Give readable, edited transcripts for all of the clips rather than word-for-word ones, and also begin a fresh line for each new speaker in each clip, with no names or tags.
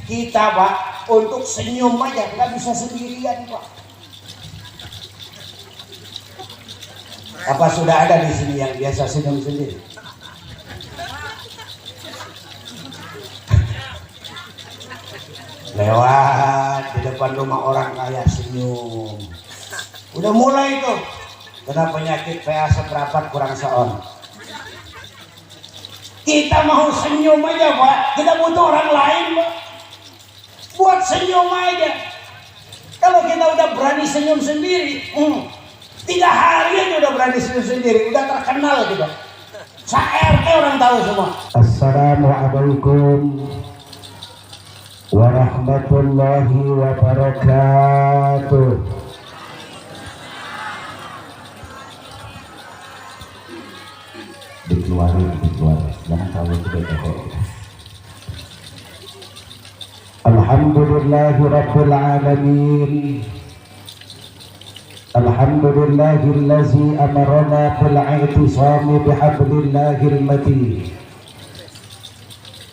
Kita Pak untuk senyum aja nggak bisa sendirian Pak. Apa sudah ada di sini yang biasa senyum sendiri? Lewat di depan rumah orang kaya senyum. Udah mulai tuh kena penyakit PA seperapat kurang seon. Kita mau senyum aja Pak, kita butuh orang lain Pak buat senyum aja. Kalau kita udah berani senyum sendiri, 3 hari aja udah berani senyum sendiri, udah terkenal kita. Sa-RT orang tahu semua. Assalamualaikum warahmatullahi wabarakatuh. Dikeluarin, jangan terlalu gede kok. Alhamdulillahi rabbil alamin. Alhamdulillahillazi amarana bil i'tisami bihablillahil matin.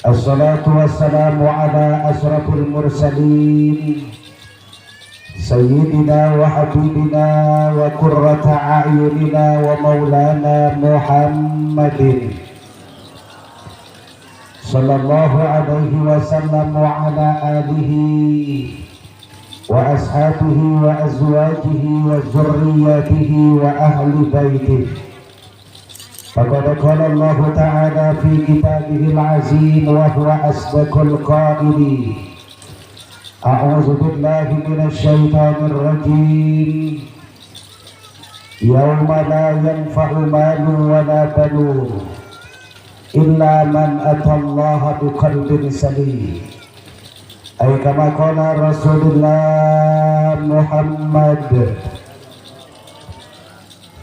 Assalatu wassalamu ala asrafil mursalin Sayyidina wa habibina wa qurrata a'yunina wa maulana Muhammadin sallallahu alaihi wasallam wa ala alihi wa ashabihi wa azwajihi wa zurriyatihi wa ahli baitihi. Faqad qala Allah ta'ala fi kitabihil azim wa huwa asdaqul qailin. A'udzu billahi minasy syaithanir rajim. Yauma la yanfa'u malun wa la banun illa man atallaha biqalbin salim. Ay kama qala Rasulullah Muhammad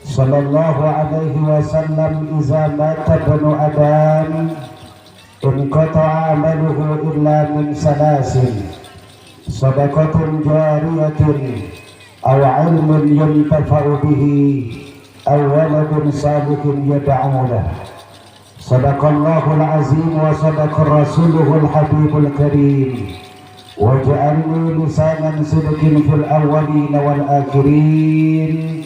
sallallahu alaihi wasallam, iza mata ibnu adam inqata'a amaluhu illa min salasin sadaqatun jariyatin aw ilmun yuntafa'u bihi aw waladun salihin yad'u lahu. Sadaqallahul azim wa sadaqa rasuluhul habibul karim. Waj'alni lisanan sidqin fil awwalin wal akhirin.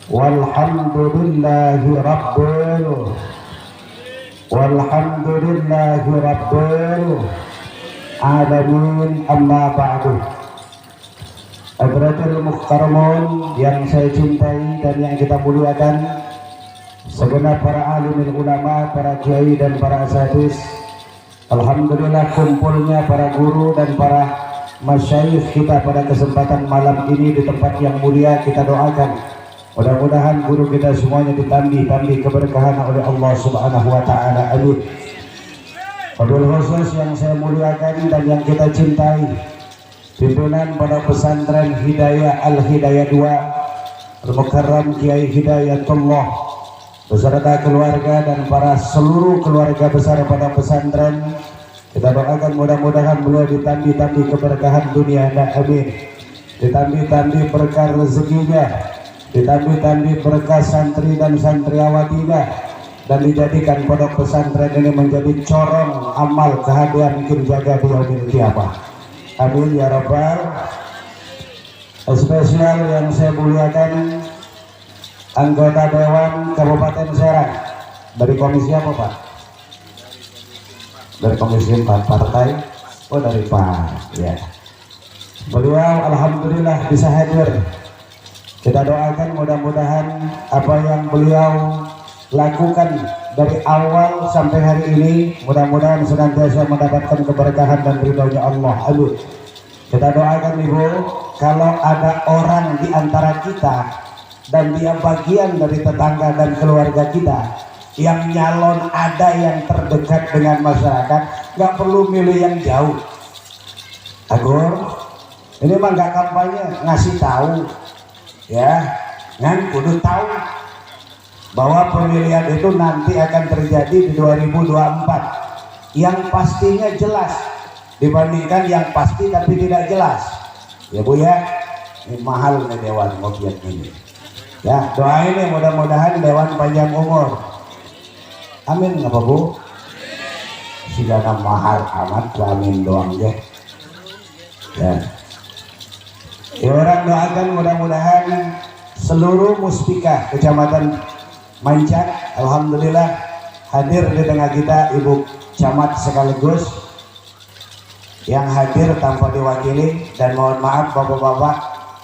Walhamdulillahi rabbil alamin, amma ba'du. Hadratul muhtaramun yang saya cintai dan yang kita muliakan, segenap para alimul ulama, para kiai dan para asatidz. Alhamdulillah kumpulnya para guru dan para masyayikh kita pada kesempatan malam ini di tempat yang mulia. Kita doakan mudah-mudahan guru kita semuanya ditambih keberkahan oleh Allah Subhanahu wa taala. Amin. Wabil khusus yang saya muliakan dan yang kita cintai, pimpinan pada pesantren Hidayah Al-Hidayah 2 Al-Mukarram Kiai Hidayatullah beserta keluarga dan para seluruh keluarga besar pada pesantren. Kita doakan mudah-mudahan beliau ditambih keberkahan dunia dan amin, ditambih berkah rezekinya, ditambih berkah santri dan santriawatinya, dan dijadikan pondok pesantren ini menjadi corong amal kehadiran kirjaga yaumil qiyamah. Amin ya rabbal. Spesial yang saya muliakan anggota Dewan Kabupaten Serang dari komisi apa Pak? Dari komisi 4 partai. Oh dari Pak ya. Beliau alhamdulillah bisa hadir. Kita doakan mudah-mudahan apa yang beliau lakukan dari awal sampai hari ini mudah-mudahan senantiasa mendapatkan keberkahan dan ridhonya Allah. Amin. Kita doakan Ibu, kalau ada orang di antara kita dan dia bagian dari tetangga dan keluarga kita yang nyalon ada yang terdekat dengan masyarakat, nggak perlu milih yang jauh. Agur, ini mah nggak kampanye, ngasih tahu ya, ngan kudu tahu bahwa pemilihan itu nanti akan terjadi di 2024 yang pastinya jelas dibandingkan yang pasti tapi tidak jelas ya Bu ya. Ini mahal nih Dewan Ngopiat ini ya, doain nih mudah-mudahan Dewan panjang umur, amin. Apa Bu? Sudah mahal amat, amin doang ya. Ya. Orang doakan mudah-mudahan seluruh muspika Kecamatan Mancak, alhamdulillah hadir di tengah kita Ibu Camat sekaligus yang hadir tanpa diwakili, dan mohon maaf Bapak-bapak,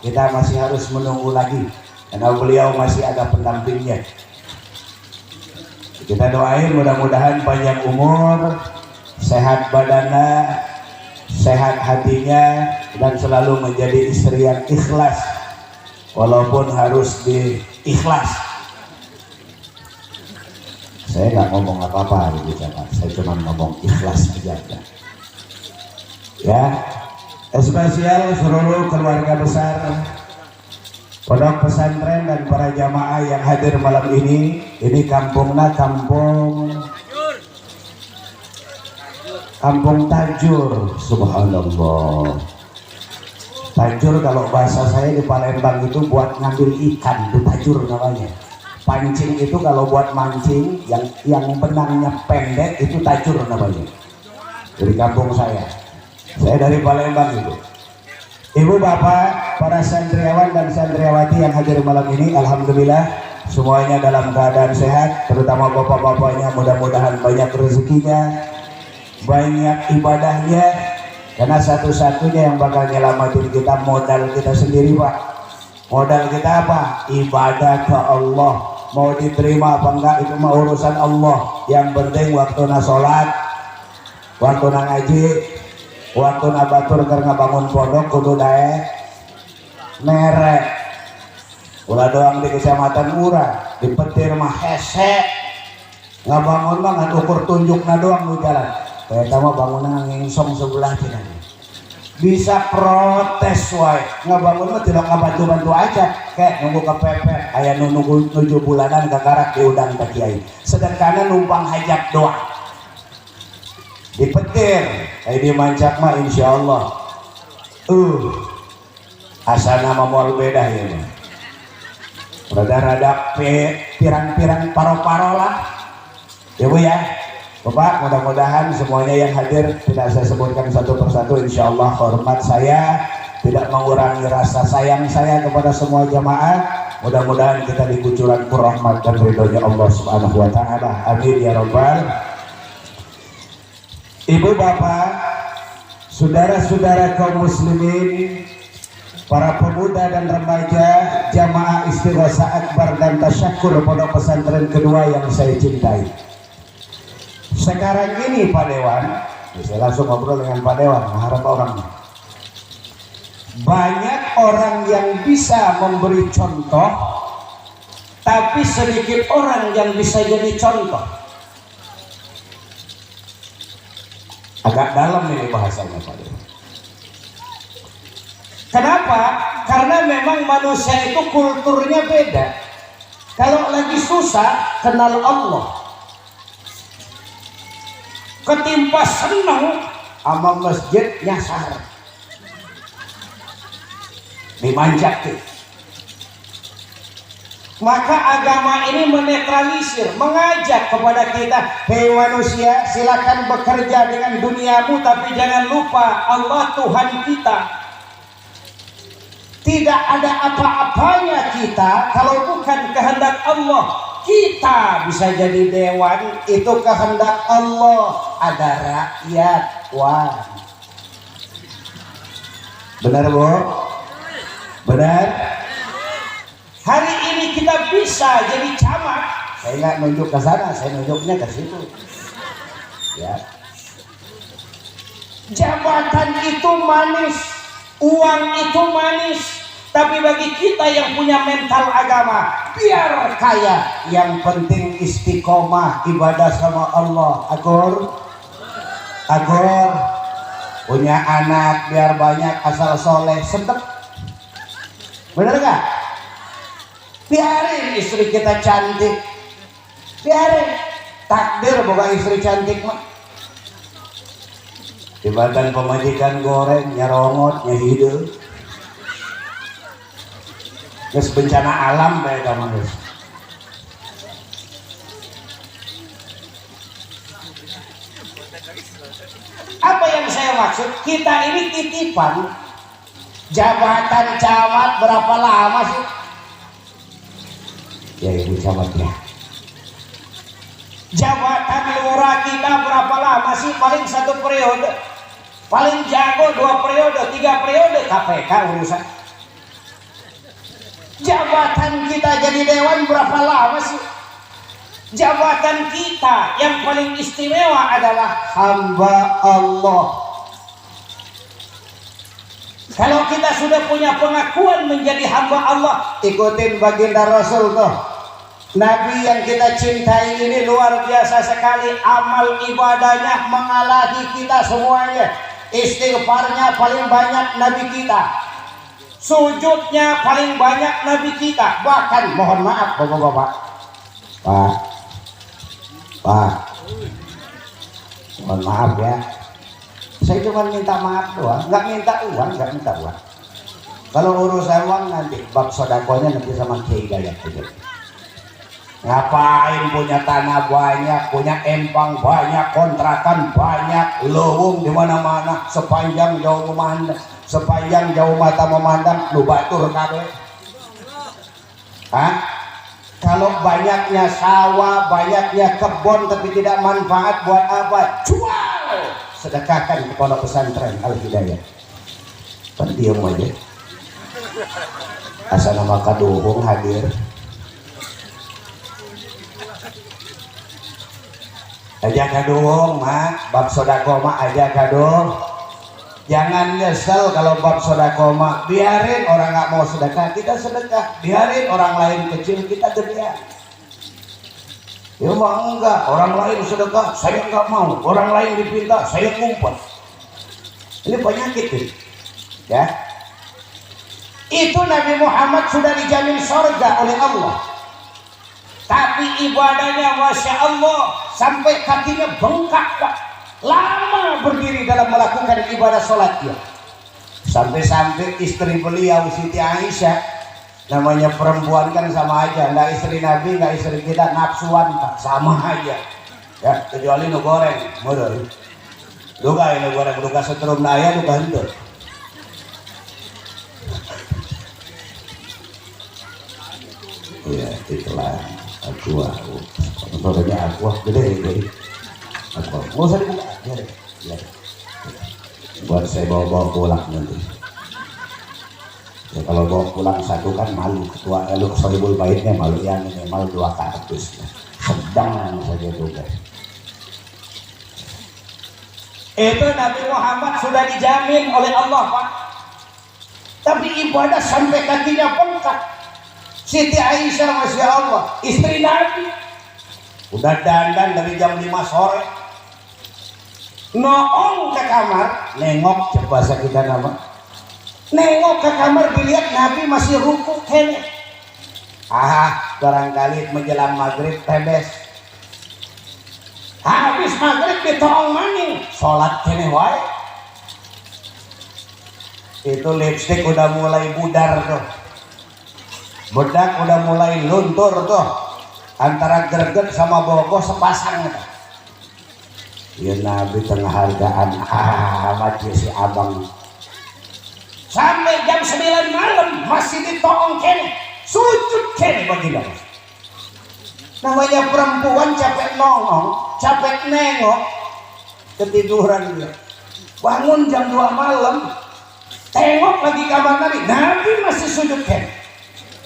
kita masih harus menunggu lagi karena beliau masih ada pendampingnya. Kita doain mudah-mudahan panjang umur, sehat badannya, sehat hatinya, dan selalu menjadi istri yang ikhlas walaupun harus diikhlas. Saya nggak ngomong apa-apa saya cuma ngomong ikhlas aja ya. Spesial seluruh keluarga besar pondok pesantren dan para jamaah yang hadir malam ini kampungnya kampung Tajur. Subhanallah. Tajur kalau bahasa saya di Palembang itu buat ngambil ikan, itu tajur namanya. Pancing itu kalau buat mancing yang benangnya pendek itu tajur namanya. Dari kampung saya dari Palembang itu. Ibu bapak, para santriawan dan santriawati yang hadir malam ini, alhamdulillah semuanya dalam keadaan sehat, terutama bapak-bapaknya mudah-mudahan banyak rezekinya, banyak ibadahnya, karena satu-satunya yang bakal nyelamatin kita modal kita sendiri Pak. Modal kita apa? Ibadah ke Allah. Mau diterima apa enggak itu mah urusan Allah. Yang penting waktu na sholat, waktu na ngaji, waktu na batur karena bangun pondok kudu dae merek. Ulah doang di kecamatan Ura, di petir mah hese. Nggak bangun mah nggak ukur tunjukna doang di jalan. Kayak tamu bangunan ngingsong sebelah tidak. Bisa protes wae, nggak bangun mah tidak bantu aja. Kayak nunggu kepepet, ayah nunggu 7 bulanan kakarak diundang ke kiai. Sedangkan numpang hajat doang. Di petir, kayak di Mancak mah insya Allah. Asana mah beda ya mah. Rada-rada pirang-pirang paro-paro lah. Ya Bu ya. Bapak, mudah-mudahan semuanya yang hadir, tidak saya sebutkan satu persatu, insya Allah hormat saya, tidak mengurangi rasa sayang saya kepada semua jamaah. Mudah-mudahan kita dikucuran rahmat dan ridhonya Allah Subhanahu wa ta'ala. Amin ya Rabbal. Ibu bapak, saudara-saudara kaum muslimin, para pemuda dan remaja jamaah istighosa akbar dan tasyakur pondok pesantren kedua yang saya cintai. Sekarang ini Pak Dewan, saya langsung ngobrol dengan Pak Dewan, mengharap orangnya. Banyak orang yang bisa memberi contoh, tapi sedikit orang yang bisa jadi contoh. Agak dalam ini bahasanya Pak Dewan. Kenapa? Karena memang manusia itu kulturnya beda. Kalau lagi susah, kenal Allah. Ketimpa senang sama masjid nyasar dimanjak. Maka agama ini menetralisir, mengajak kepada kita, hei manusia, silakan bekerja dengan duniamu, tapi jangan lupa Allah Tuhan kita. Tidak ada apa-apanya kita kalau bukan kehendak Allah. Kita bisa jadi dewan, itu kehendak Allah. Ada rakyat, wah. Benar Bu? Benar? Hari ini kita bisa jadi camat. Saya nggak nunjuk ke sana, saya nunjuknya ke situ. Ya. Jabatan itu manis, uang itu manis. Tapi bagi kita yang punya mental agama, biar kaya, yang penting istiqomah ibadah sama Allah. Agur, punya anak biar banyak asal soleh sedek. Bener gak? Biarin istri kita cantik, biarin. Takdir boga istri cantik mah. Jabatan pemajikan goreng, nyerongot, nyehidup. Terus bencana alam kayak kamu guys. Apa yang saya maksud kita ini titipan. Jabatan camat berapa lama sih? Ya ibu camat ya. Jabatan lurah kita berapa lama sih? Paling 1 periode. Paling jago 2 periode, 3 periode KPK urusan. Jabatan kita jadi dewan berapa lama sih? Jabatan kita yang paling istimewa adalah hamba Allah. Kalau kita sudah punya pengakuan menjadi hamba Allah, ikutin baginda Rasul tuh. Nabi yang kita cintai ini luar biasa sekali, amal ibadahnya mengalahi kita semuanya. Istighfarnya paling banyak Nabi kita, sujudnya paling banyak Nabi kita. Bahkan mohon maaf bapak-bapak, Pak, mohon maaf ya, saya cuma minta maaf doang, nggak minta uang. Kalau urusan uang nanti bab sodakonya nanti sama Kiai Dayat aja. Ngapain punya tanah banyak, punya empang banyak, kontrakan banyak, lowong di mana-mana, sepanjang jauh mata memandang, lu batur kabeh. Kalau banyaknya sawah, banyaknya kebun tapi tidak manfaat, buat apa? Jual, sedekahkan ke pondok pesantren Al Hidayah. Kan diam aja. Asal nama kaduhung hadir. Aja kaduhung mah, bab sodako mah aja kaduhung. Jangan nyesel kalau bab sodako mah. Biarin orang nggak mau sedekah, kita sedekah. Biarin orang lain kecil, kita gedean. Ya mah enggak, orang lain sedekah, saya nggak mau. Orang lain dipinta, saya ngumpet. Ini penyakit ini. Ya. Itu Nabi Muhammad sudah dijamin surga oleh Allah. Tapi ibadahnya Masya Allah, sampai kakinya bengkak Pak. Lama berdiri dalam melakukan ibadah sholatnya. Sampai-sampai istri beliau Siti Aisyah, namanya perempuan kan sama aja, nggak istri Nabi, nggak istri kita, nafsuan Pak, sama aja. Ya, kecuali nu goreng, modal. Duga ini goreng, duga setrum naya, duga henteu. Iya, itulah aqua. Motornya aqua gede. Aqua. Nggak usah dibuka. Ya. Buat saya bawa pulang nanti. Ya, kalau bawa pulang satu kan malu. Ketua lu Sohibul Baitnya malu yang minimal 200. Sedang saja juga. Itu Nabi Muhammad sudah dijamin oleh Allah Pak. Tapi ibadah sampai kakinya bengkak. Siti Aisyah Masya Allah, istri Nabi, udah dandan dari jam 5 sore, noong ke kamar, nengok bahasa kita nama, nengok ke kamar dilihat Nabi masih ruku kene. Barangkali menjelang maghrib tebes. Habis maghrib ditolong maning, sholat kene wae. Itu lipstick udah mulai budar tuh. Bedak udah mulai luntur tuh, antara greget sama bogoh sepasang. Ya Nabi tengah hargaan amat si abang. Sampai jam 9 malam masih ditolong kene, sujud kene baginda. Namanya perempuan capek nongong, capek nengok, ketiduran dia. Bangun jam 2 malam, tengok lagi kamar Nabi masih sujud kene.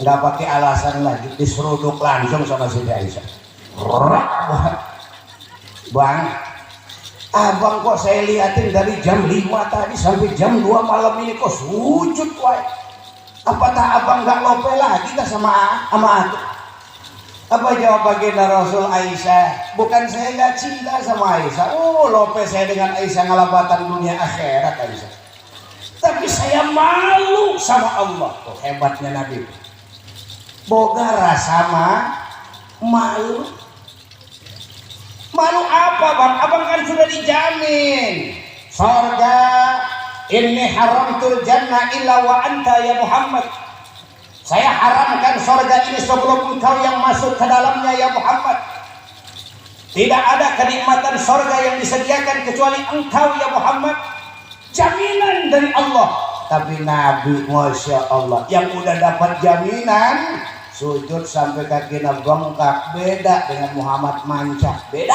Nggak pakai alasan lagi, diseruduk langsung sama Siti Aisyah. Bang, abang kok saya liatin dari jam 5 tadi sampai jam 2 malam ini kok sujud wae. Apakah abang nggak lope lagi kah sama aku? Apa jawab baginda Rasul Aisyah? Bukan saya nggak cinta sama Aisyah. Lope saya dengan Aisyah ngalabatan dunia akhirat Aisyah. Tapi saya malu sama Allah. Hebatnya Nabi. Boga rasa malu. Malu apa Bang? Abang kan sudah dijamin surga. Inni haramtul jannah illa wa anta ya Muhammad. Saya haramkan surga ini sebelum engkau yang masuk ke dalamnya ya Muhammad. Tidak ada kenikmatan surga yang disediakan kecuali engkau ya Muhammad. jaminan dari Allah. Tapi Nabi Masya Allah yang udah dapat jaminan sujud sampai kakinya bengkak, beda dengan Muhammad Mancak, beda.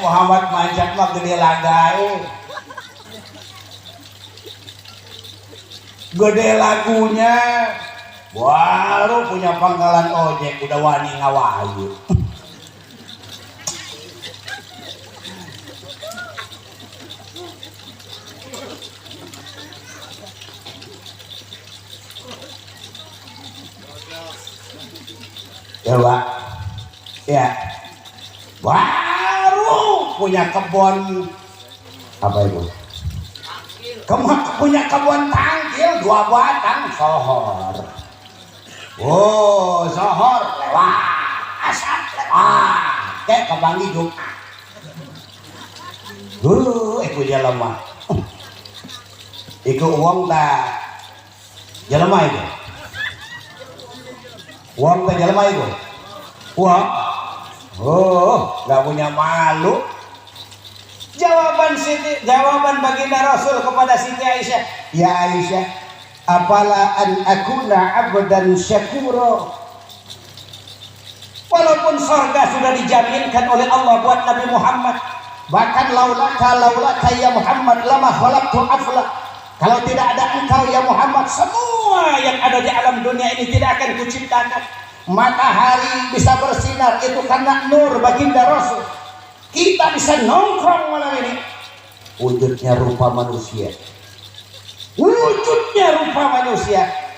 Muhammad Mancak mah gede lagai, gede lagunya, baru punya pangkalan ojek udah wani ngawayu. Ya Pak, ya baru punya kebun apa itu? Punya kebun tangkil 2 batang sohor. Oh, sohor lewat, asap lewat, kayak kebangi Jumat. Iku jelema. Iku uang tak jelema itu. Uang tak jelema itu. Uang. Oh, nggak punya malu. Jawaban baginda Rasul kepada Siti Aisyah, ya Aisyah, apala an akuna abdan syakura. Walaupun sorga sudah dijaminkan oleh Allah buat Nabi Muhammad, bahkan laulaka ya Muhammad lama khalaqtu afla. Kalau tidak ada engkau ya Muhammad, semua yang ada di alam dunia ini tidak akan kuciptakan. Matahari bisa bersinar itu karena nur baginda Rasul. Kita bisa nongkrong malam ini wujudnya rupa manusia,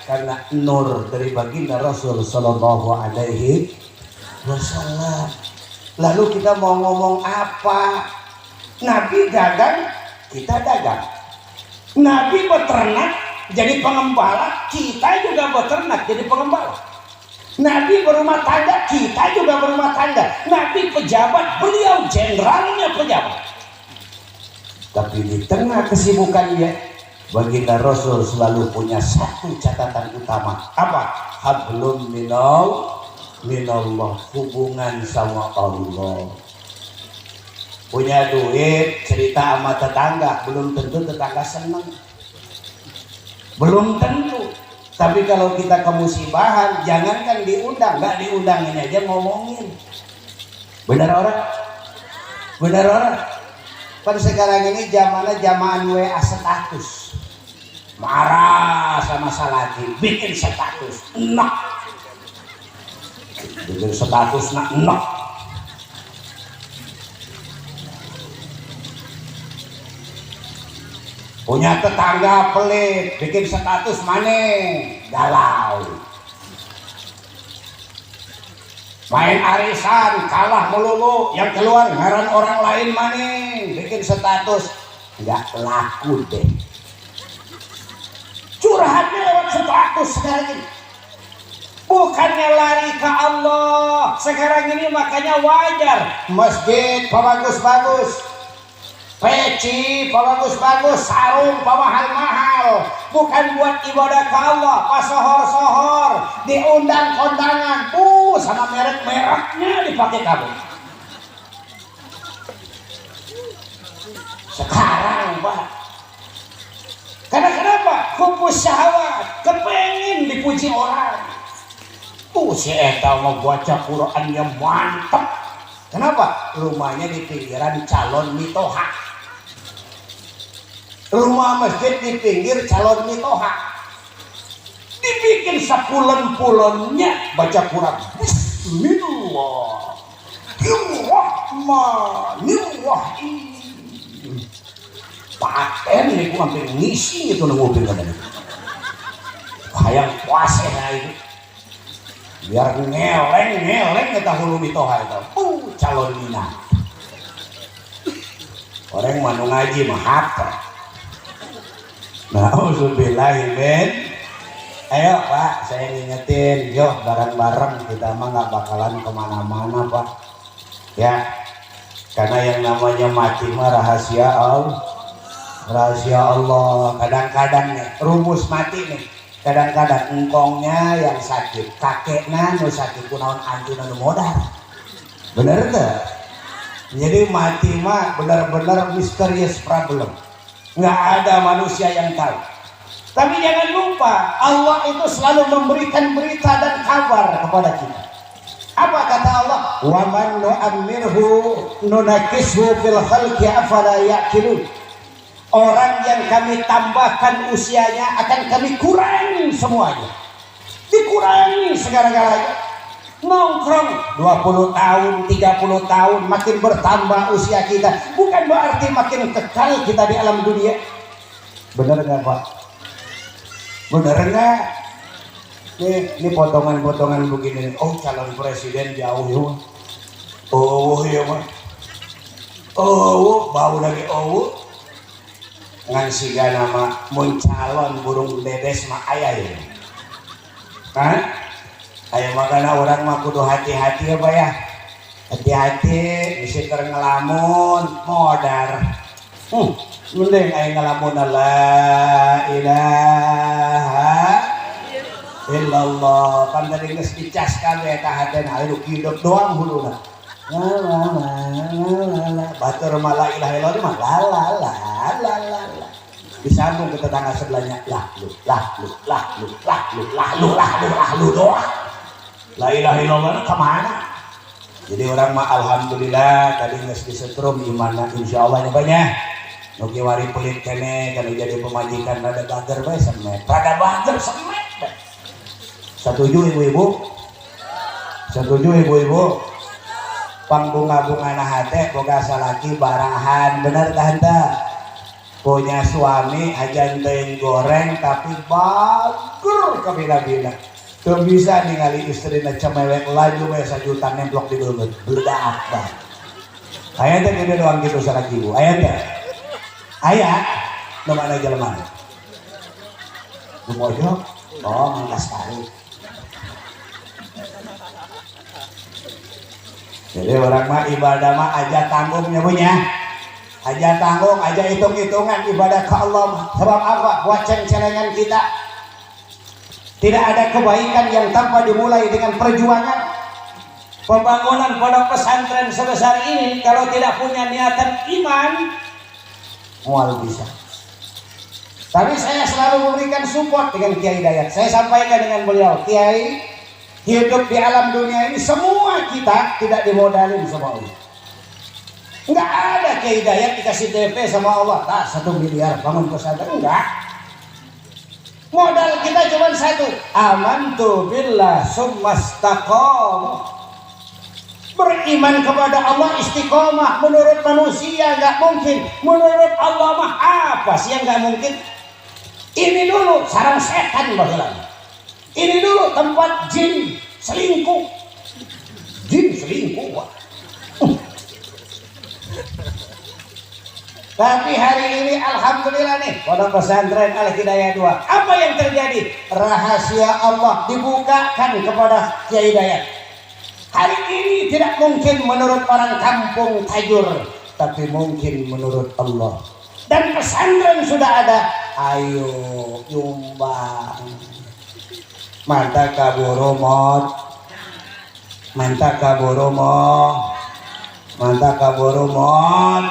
karena nur dari baginda Rasul Sallallahu Alaihi Wasallam. Lalu kita mau ngomong apa? Nabi dagang, kita dagang. Nabi beternak jadi pengembala, kita juga beternak jadi pengembala. Nabi berumah tangga, kita juga berumah tangga. Nabi pejabat, beliau jenderalnya pejabat. Tapi di tengah kesibukannya, baginda Rasul selalu punya satu catatan utama. Apa? Hablum minallah, hubungan sama Allah. Punya duit, cerita sama tetangga, belum tentu tetangga senang. Belum tentu. Tapi kalau kita ke musibahan, jangankan diundang, nggak diundangin aja ngomongin. Benar orang? Benar orang? Pada sekarang ini zamannya WA status. Marah sama Salati, bikin status, enak. Bikin status enak. Punya tetangga pelit, bikin status maneh, galau. Main arisan, kalah melulu, yang keluar ngaran orang lain maneh, bikin status, nggak laku deh. Curhatnya lewat status sekarang ini. Bukannya lari ke Allah, sekarang ini makanya wajar. Masjid bagus-bagus. Peci bagus-bagus, sarung mahal-mahal, bukan buat ibadah ke Allah, pas sohor-sohor, diundang kondangan, sama merek-mereknya dipakai kamu. Sekarang Pak, karena kenapa? Kumpul syahwat, kepengen dipuji orang. Si Eta mau baca Quran yang mantep. Kenapa? Rumahnya di pinggiran calon mitoha. Rumah masjid di pinggir calon mitoha. Dibikin sepulen-pulennya baca Quran. Bismillahirrahmanirrahim. Paten ini ku hampir ngisi itu nunggu kan ini. Hayang puasa itu. Biar ngeleng kita hulu mitoha itu. Calon minat. Orang mau ngaji mah hafal. Na'udzubillahimin. Ayo Pak, saya ngingetin, yuk bareng-bareng kita mah nggak bakalan kemana-mana Pak. Ya, karena yang namanya mati mah rahasia Allah. Kadang-kadang nih, rumus mati nih. kadang-kadang engkongnya yang sakit, kakeknya nu sakit kunaon anjuna nu modal. Bener tuh. Jadi mati mah benar-benar misterius problem. Nggak ada manusia yang tahu. Tapi jangan lupa Allah itu selalu memberikan berita dan kabar kepada kita. Apa kata Allah? Wa man nu'ammirhu nunakishu fil khalqi afala ya'qilun. Orang yang kami tambahkan usianya akan kami kurangi semuanya. Dikurangi segala-galanya. Nongkrong 20 tahun, 30 tahun makin bertambah usia kita. Bukan berarti makin kekal kita di alam dunia. Benar enggak, Pak? Benar enggak? Ini potongan-potongan begini. Oh, calon presiden jauh ya. Oh iya mah. Oh, bau lagi oh. Ngan siga nama mun calon burung bedes mah aya ya. Hah? Aya makana orang mah kudu hati-hati ya, Pak ya. Hati-hati bisi keur ngelamun modar. Mending aya ngelamun la ilaha illallah. Pan tadi geus dicas kabeh ka haten aya hidup doang huluna. La batur mala ilaha illallah mah la disambung ke tetangga sebelahnya lah lu doang la ilaha illallah kemana. Jadi orang mah alhamdulillah tadi geus disetrum imanna insyaallah nya banyak nu kiwari pelit keneh kana jadi pemajikan rada bager bae semet rada bager semet. Setuju ibu-ibu? Setuju ibu-ibu? Pangbunga-bunga na hate boga salaki barahan bener tah henteu? Punya suami ajan teuing goreng tapi bager kabila-bila. Teu bisa ningali istrina cemewek laju bae sajuta nemplok di beungeut. Beudak bah. Aya teh gede doang kitu salaki ibu. Aya teh? Aya. Nu mana jelema? Nu pojok? Oh, mangkas kari. Jadi orang mah ibadah mah aja tanggungnya punya. Aja tanggung, aja hitung-hitungan ibadah ke Allah. Sebab apa? Buat ceng-celengan kita. Tidak ada kebaikan yang tanpa dimulai dengan perjuangan. Pembangunan pondok pesantren sebesar ini kalau tidak punya niatan iman, mual bisa. Tapi saya selalu memberikan support dengan Kiai Dayat. Saya sampaikan dengan beliau, Kiai, hidup di alam dunia ini semua kita tidak dimodalin sama Allah. Enggak ada Kiai Dayat dikasih DP sama Allah, 1 miliar bangun pesantren, enggak. Modal kita cuma satu, amantu billah summastaqom. Beriman kepada Allah istiqomah. Menurut manusia enggak mungkin, menurut Allah mah apa sih yang enggak mungkin? Ini dulu sarang setan baheula. Ini dulu tempat jin selingkuh. Jin selingkuh. Tapi hari ini alhamdulillah nih pondok pesantren Al Hidayah 2. Apa yang terjadi? Rahasia Allah dibukakan kepada Kiai Dayat. Hari ini tidak mungkin menurut orang kampung tajur, tapi mungkin menurut Allah. Dan pesantren sudah ada. Ayo nyumbang. Manta kaboromot. Manta kaboromot. Manta kaboromot.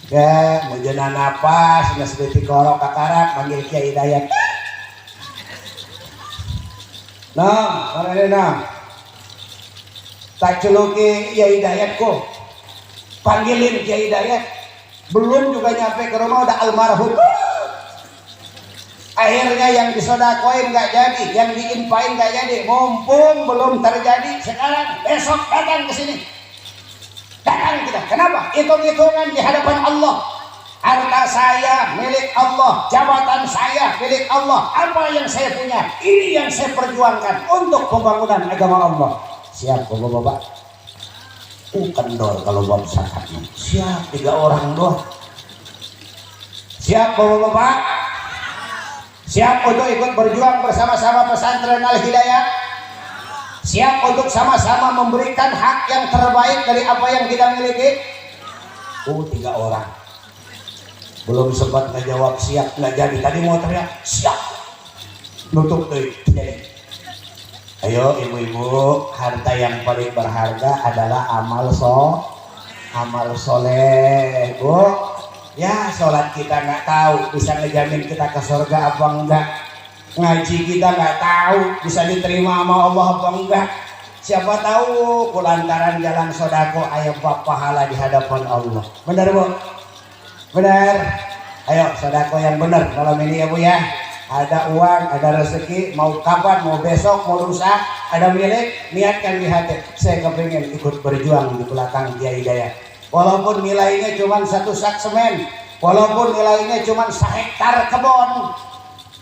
Ya, menjana napas, nggak seperti korok kakarak, panggil Kiai Dayat. Nah, mana ini nah? Tak celuki Kiai Dayat kok. Panggilin Kiai Dayat. Belum juga nyampe ke rumah udah almarhum. Akhirnya yang disodakoin nggak jadi, yang diinfain nggak jadi. Mumpung belum terjadi, sekarang besok datang ke sini. Datang kita. Kenapa? Hitung-hitungan di hadapan Allah. Harta saya milik Allah, jabatan saya milik Allah. Apa yang saya punya, ini yang saya perjuangkan untuk pembangunan agama Allah. Siap bapak-bapak? Kendor kalau bab zakatnya. Siap 3 orang doang. Siap bapak-bapak? Siap untuk ikut berjuang bersama-sama pesantren Al Hidayah? Siap untuk sama-sama memberikan hak yang terbaik dari apa yang kita miliki? 3 orang. belum sempat ngejawab siap nggak jadi, tadi mau teriak siap nutup deh jadi. Ayo ibu-ibu, harta yang paling berharga adalah amal soleh bu ya. Sholat kita nggak tahu bisa ngejamin kita ke surga apa enggak, ngaji kita nggak tahu bisa diterima sama Allah apa enggak. Siapa tahu kulantaran jalan sodako ayam pahala di hadapan Allah. Benar bu? Benar. Ayo sodako yang benar malam ini ya bu ya. Ada uang, ada rezeki, mau kapan, mau besok, mau lusa, ada milik, niatkan di hati. Saya kepingin ikut berjuang di belakang Kiai Hidayat. Walaupun nilainya cuma 1 sak semen, walaupun nilainya cuma 1 hektar kebun,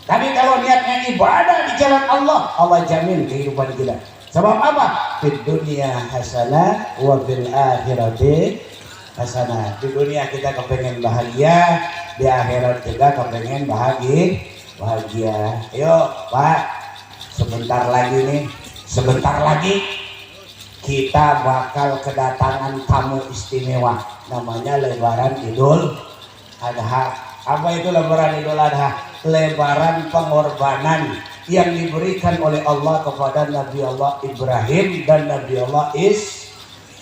tapi kalau niatnya ibadah di jalan Allah, Allah jamin kehidupan kita. Sebab apa? Fid dunya hasanah wa fil akhirati hasanah. Di dunia kita kepengen bahagia, di akhirat juga kepengen bahagia. Ayo Pak, sebentar lagi kita bakal kedatangan tamu istimewa, namanya Lebaran Idul Adha. Apa itu Lebaran Idul Adha? Lebaran pengorbanan yang diberikan oleh Allah kepada Nabi Allah Ibrahim dan Nabi Allah Ismail.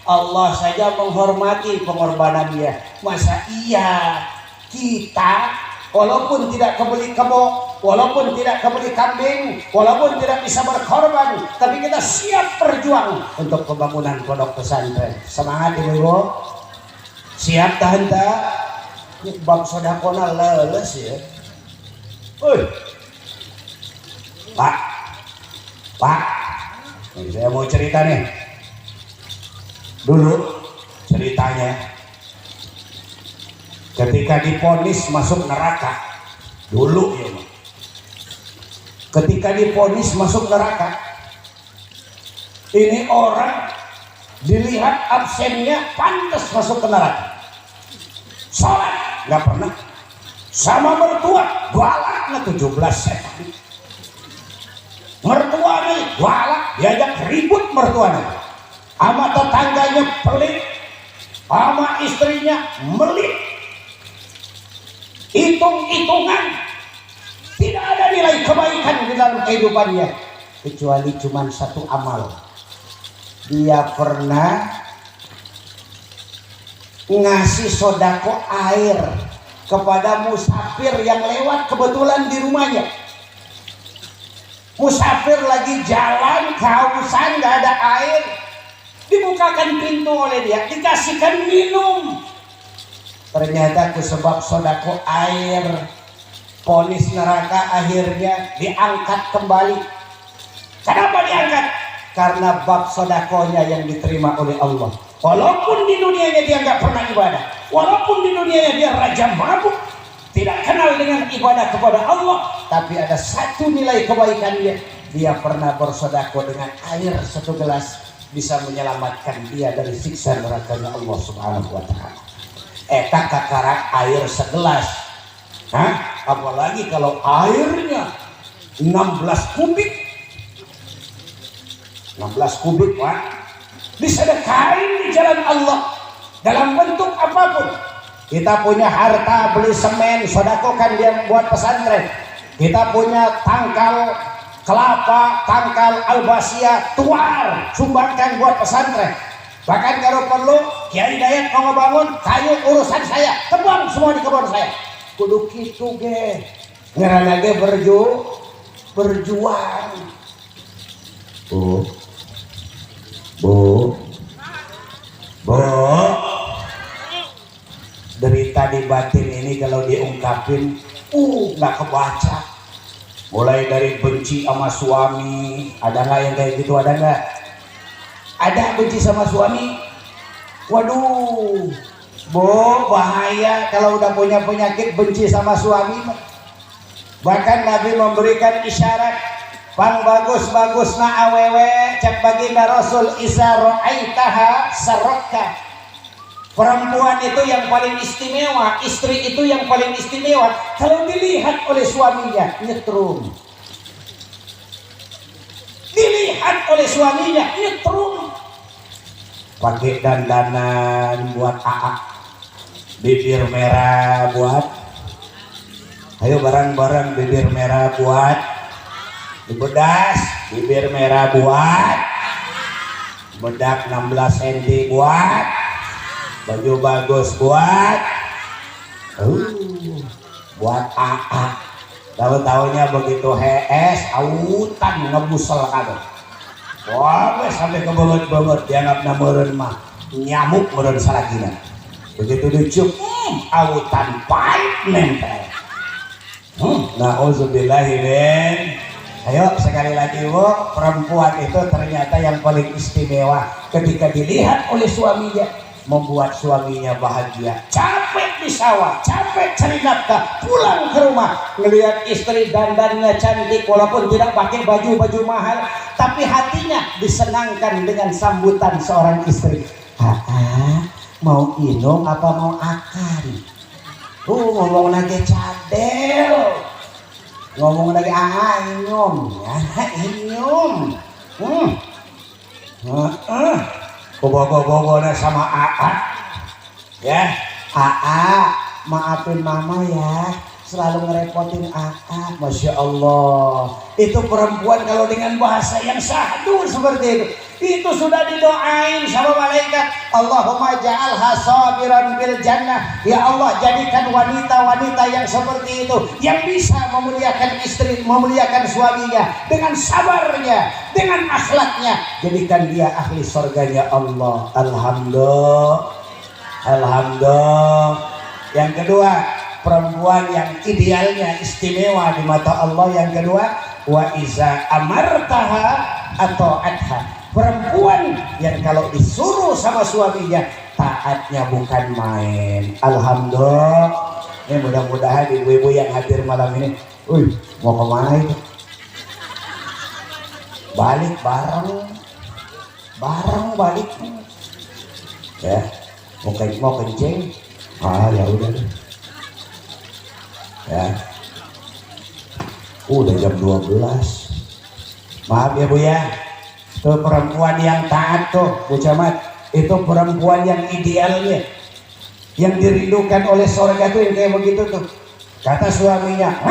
Allah saja menghormati pengorbanan dia. Masa iya kita walaupun tidak kebeli kebo, walaupun tidak kebeli kambing, walaupun tidak bisa berkorban, tapi kita siap berjuang untuk pembangunan pondok pesantren. Semangat ibu-ibu. Siap tahan tak? Ini bab sodakona leles ya. Pak, ini saya mau cerita nih. Dulu ceritanya ketika diponis masuk neraka, dulu ya, ketika diponis masuk neraka, ini orang dilihat absennya pantas masuk ke neraka. Sholat nggak pernah, sama mertua galaknya 17 setan. Mertuanya galak, diajak ribut mertuanya, sama tetangganya pelit, sama istrinya melit. Hitung-hitungan, tidak ada nilai kebaikan di dalam kehidupannya kecuali cuma 1 amal. Dia pernah ngasih sodako air kepada musafir yang lewat kebetulan di rumahnya. Musafir lagi jalan kehausan, nggak ada air, dibukakan pintu oleh dia, dikasihkan minum. Ternyata sebab sodako air, ponis neraka akhirnya diangkat kembali. Kenapa diangkat? Karena bab sodakonya yang diterima oleh Allah. Walaupun di dunianya dia nggak pernah ibadah, walaupun di dunianya dia raja mabuk, tidak kenal dengan ibadah kepada Allah, tapi ada 1 nilai kebaikan dia pernah bersodako dengan air 1 gelas, bisa menyelamatkan dia dari siksa nerakanya Allah Subhanahu wa Ta'ala. Eta kakarak air segelas, apalagi kalau airnya 16 kubik Pak, disedekahin di jalan Allah dalam bentuk apapun. Kita punya harta beli semen, sodakokan dia buat pesantren. Kita punya tangkal kelapa, tangkal albasia, tuar, sumbangkan buat pesantren. Bahkan kalau perlu Kiai Hidayat mau ngebangun, kayu urusan saya, tebang semua di kebun saya. Kudu kitu ge, ngerana ge berjuang. Bu, derita di batin ini kalau diungkapin, nggak kebaca. Mulai dari benci sama suami, ada nggak yang kayak gitu? Ada nggak? Ada benci sama suami? Waduh, bu, bahaya kalau udah punya penyakit benci sama suami. Bahkan Nabi memberikan isyarat, pang bagus-bagus na awewe cek baginda Rasul isa ro'aitaha sarokka. Perempuan itu yang paling istimewa, istri itu yang paling istimewa kalau dilihat oleh suaminya nyetrum. Dilihat oleh suaminya nyetrum. Pakai dandanan buat AA, bibir merah buat, ayo bareng-bareng bibir merah buat, dibedas bibir merah buat, bedak 16 cm buat, baju bagus buat, buat AA. Tahu-tahunya begitu HS autan ngebusel kabeh. Wah, sampai ke banget dianggap meureun mah nyamuk meureun salagina. Begitu dicup autan pahit nempel. Nauzubillahi min. Ayo sekali lagi Bu, perempuan itu ternyata yang paling istimewa ketika dilihat oleh suaminya, membuat suaminya bahagia. Capek di sawah, capek cari nafkah, pulang ke rumah ngelihat istri dandannya cantik walaupun tidak pakai baju mahal, tapi hatinya disenangkan dengan sambutan seorang istri. Mau minum apa mau akan? Ngomong lagi cadel, ngomong lagi inyum ya, inyum. Bobo-bobo sama AA ya. AA maafin mama ya, selalu ngerepotin AA. Masya Allah, itu perempuan kalau dengan bahasa yang syahdu seperti itu sudah didoain sama malaikat. Allahumma ja'alha sabiran bil jannah. Ya Allah, jadikan wanita-wanita yang seperti itu, yang bisa memuliakan istri, memuliakan suaminya dengan sabarnya, dengan akhlaknya, jadikan dia ahli surganya Allah. Alhamdulillah. Yang kedua, perempuan yang idealnya istimewa di mata Allah. Yang kedua, wa iza amartaha atau adha, perempuan yang kalau disuruh sama suaminya taatnya bukan main. Alhamdulillah. Ini mudah-mudahan ibu-ibu yang hadir malam ini, mau kemana itu? Balik bareng balik ya. Mau kencing, ya udah deh ya, udah jam 12. Maaf ya Bu ya, tuh perempuan yang taat tuh Bu Camat, itu perempuan yang idealnya, yang dirindukan oleh surga tuh yang kayak begitu tuh. Kata suaminya,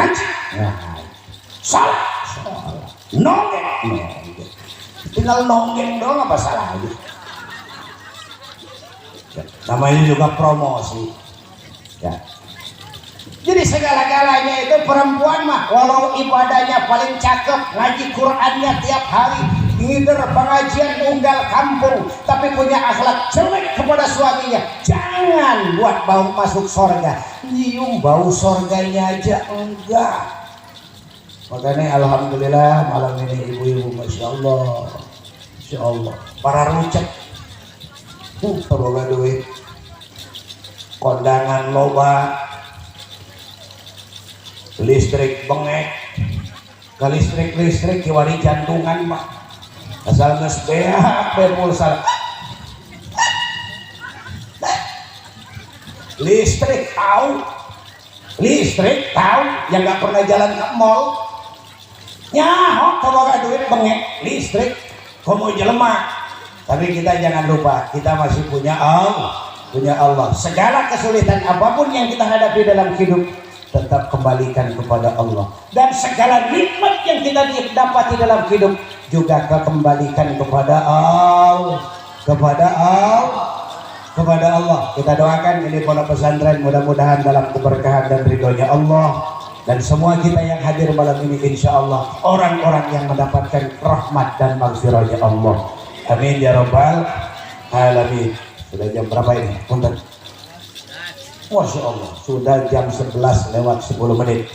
salah nonggeng, tinggal nonggeng doang, apa salah aja. Namanya juga promosi ya. Jadi segala-galanya itu perempuan mah, walau ibadahnya paling cakep, ngaji Qur'annya tiap hari, ngider pengajian unggal kampung, tapi punya akhlak jelek kepada suaminya, jangan buat bau masuk surga. Nyium bau surganya aja enggak. Makanya alhamdulillah malam ini ibu-ibu, masya Allah, para rujak semoga duit, kondangan loba, listrik bengek, ke listrik kiwari jantungan mah asal geus beak pulsa. Listrik tahu yang nggak pernah jalan ke mall nyaho kebaga duit bengek listrik komo jelema. Tapi kita jangan lupa, kita masih punya Allah. Segala kesulitan apapun yang kita hadapi dalam hidup, tetap kembalikan kepada Allah. Dan segala nikmat yang kita dapati dalam hidup juga kembalikan kepada Allah. Kita doakan ini pondok pesantren mudah-mudahan dalam keberkahan dan ridhonya Allah. Dan semua kita yang hadir malam ini insya Allah orang-orang yang mendapatkan rahmat dan maghfirahnya Allah. Amin ya rabbal alamin. Sudah jam berapa ini? Punten. Masya Allah, sudah jam 11:10.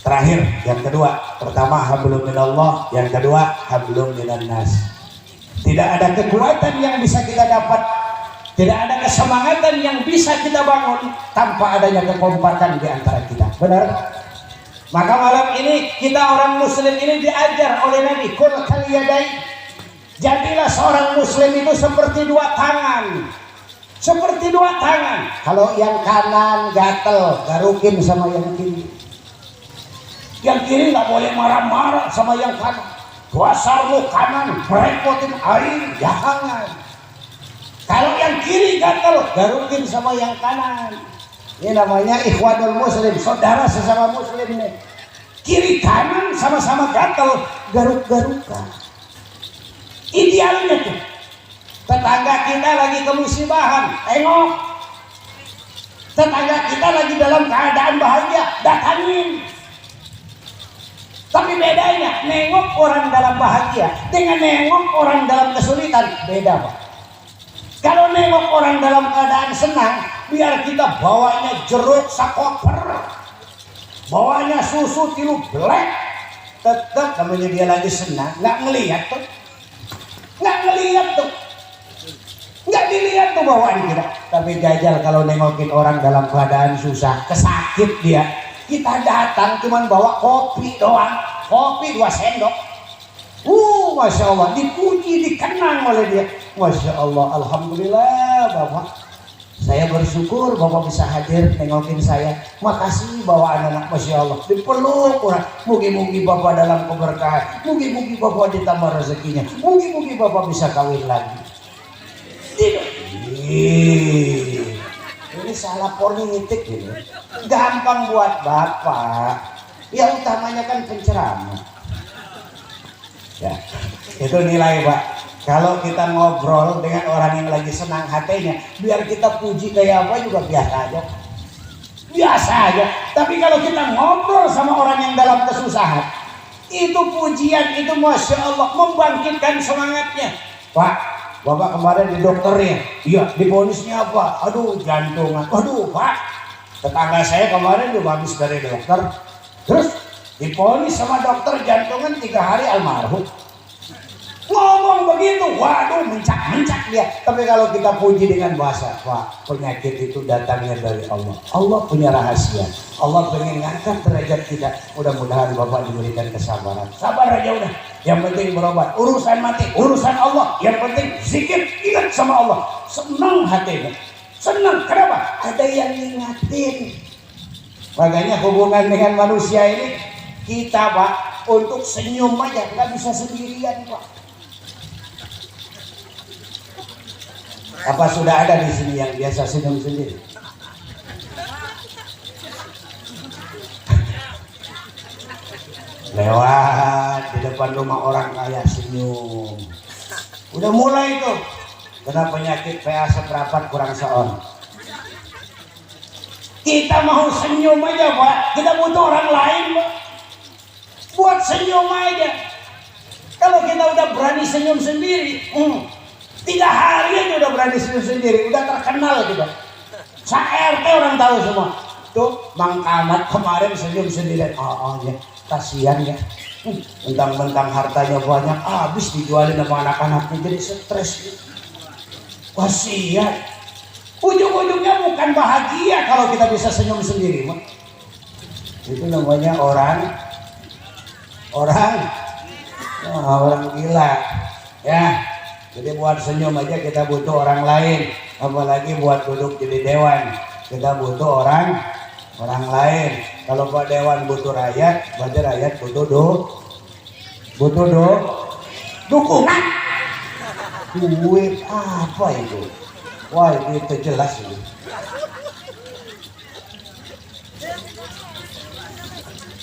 Terakhir, yang kedua, pertama hablum minallah, yang kedua hablum minan nas. Tidak ada kekuatan yang bisa kita dapat, tidak ada kesemangatan yang bisa kita bangun tanpa adanya kekompakan di antara kita. Benar? Maka malam ini kita orang muslim ini diajar oleh Nabi, qul kal yadai. Jadilah seorang muslim itu seperti dua tangan. Kalau yang kanan gatel, garukin sama yang kiri. Yang kiri nggak boleh marah-marah sama yang kanan. Dasar lu kanan, merepotin air, jangan. Kalau yang kiri gatel, garukin sama yang kanan. Ini namanya ikhwanul muslim, saudara sesama muslim nih. Kiri kanan sama-sama gatel, garuk-garukan. Idealnya tuh, tetangga kita lagi kemusibahan, tengok. Tetangga kita lagi dalam keadaan bahagia, datangin. Tapi bedanya, nengok orang dalam bahagia dengan nengok orang dalam kesulitan, beda Pak. Kalau nengok orang dalam keadaan senang, biar kita bawanya jeruk sakoper, bawanya susu tilu black, tetap namanya dia lagi senang, nggak ngelihat tuh, nggak dilihat tuh bawaan kita. Tapi jajal kalau nengokin orang dalam keadaan susah, kesakit dia, kita datang cuman bawa kopi doang, kopi 2 sendok. Masya Allah, dipuji, dikenang oleh dia. Masya Allah, alhamdulillah Bapak. Saya bersyukur Bapak bisa hadir nengokin saya. Makasih bawa anak-anak, Masya Allah. Dipeluk orang. Mugi-mugi Bapak dalam keberkahan. Mugi-mugi Bapak ditambah rezekinya. Mugi-mugi Bapak bisa kawin lagi. Ini salah politik gitu. Gampang buat Bapak. Yang utamanya kan penceramah. Ya, itu nilai Pak. Kalau kita ngobrol dengan orang yang lagi senang hatinya, biar kita puji kayak apa juga biasa aja. Biasa aja. Tapi kalau kita ngobrol sama orang yang dalam kesusahan, itu pujian, itu Masya Allah membangkitkan semangatnya. Pak, Bapak kemarin di dokternya, iya, divonisnya apa? Aduh, jantungan. Aduh Pak, tetangga saya kemarin juga habis dari dokter, terus divonis sama dokter jantungan 3 hari almarhum. Ngomong begitu, waduh, mencak-mencak dia. Tapi kalau kita puji dengan bahasa, Pak, penyakit itu datangnya dari Allah. Allah punya rahasia. Allah pengen ngangkat derajat kita. Mudah-mudahan Bapak diberikan kesabaran. Sabar aja udah. Yang penting berobat. Urusan mati, urusan Allah. Yang penting zikir, ingat sama Allah. Senang hatinya. Senang. Kenapa? Ada yang ingatin. Makanya hubungan dengan manusia ini, kita Pak, untuk senyum aja nggak bisa sendirian Pak. Apa sudah ada di sini yang biasa senyum sendiri? Lewat di depan rumah orang kaya senyum. Udah mulai tuh kena penyakit PA seperapat kurang seon. Kita mau senyum aja Pak. Kita butuh orang lain Pak. Buat senyum aja. Kalau kita udah berani senyum sendiri, 3 hari aja udah berani senyum sendiri, udah terkenal gitu. Sa-RT orang tahu semua. Tuh Mang Kamat kemarin senyum sendirian. Ya, kasihan ya. Mentang-mentang hartanya banyak, habis dijualin sama anak-anaknya jadi stres. Kasihan. Ujung-ujungnya bukan bahagia kalau kita bisa senyum sendiri. Itu namanya orang gila. Ya. Jadi buat senyum aja kita butuh orang lain, apalagi buat duduk jadi dewan kita butuh orang lain. Kalau Pak Dewan butuh rakyat, berarti rakyat butuh dukungan. Duit apa itu? Wah itu jelas ini.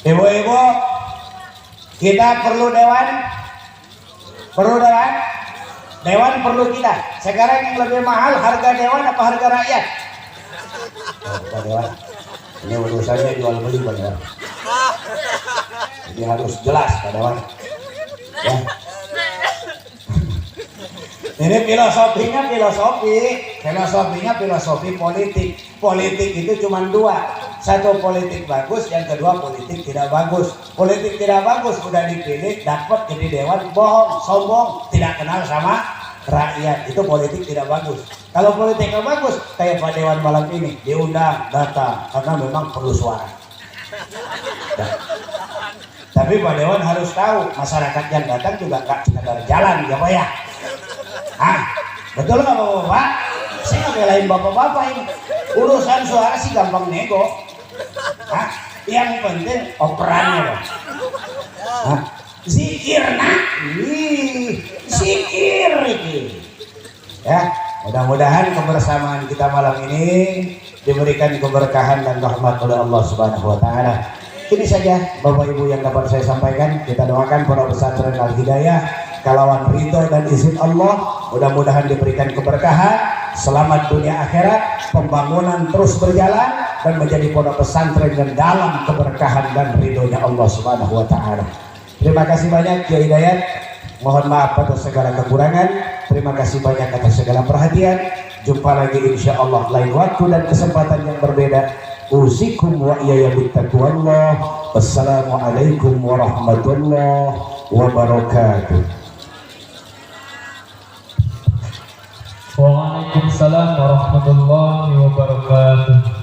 Ibu-ibu, kita perlu dewan. Dewan perlu kita. Sekarang yang lebih mahal harga dewan apa harga rakyat? Pak Dewan, ini urusannya jual beli Pak Dewan. Ini harus jelas Pak Dewan. Ya. Ini filosofinya filosofi politik. Politik itu cuma 2. Satu politik bagus, yang kedua politik tidak bagus. Politik tidak bagus udah dipilih, dapat jadi dewan, bohong, sombong, tidak kenal sama rakyat. Itu politik tidak bagus. Kalau politik yang bagus, kayak Pak Dewan malam ini diundang, datang karena memang perlu suara. Nah. Tapi Pak Dewan harus tahu masyarakat yang datang juga nggak sekedar jalan, ya Pak ya. Betul nggak Bapak? Saya nggak belain bapak-bapak ini. Urusan suara sih gampang nego. Yang penting operannya. Zikir nak, zikir ini. Ya, Mudah-mudahan kebersamaan kita malam ini diberikan keberkahan dan rahmat oleh Allah Subhanahu wa taala. Ini saja Bapak Ibu yang dapat saya sampaikan. Kita doakan para pesantren Al Hidayah kalawan ridho dan izin Allah, mudah-mudahan diberikan keberkahan, selamat dunia akhirat, pembangunan terus berjalan dan menjadi pondok pesantren yang dalam keberkahan dan ridhonya Allah Subhanahu wa taala. Terima kasih banyak Kiai Hidayat. Mohon maaf atas segala kekurangan. Terima kasih banyak atas segala perhatian. Jumpa lagi insya Allah lain waktu dan kesempatan yang berbeda. Usikum wa iyaya bittaqwallah. Wassalamualaikum warahmatullahi wabarakatuh.
Waalaikumsalam warahmatullahi wabarakatuh.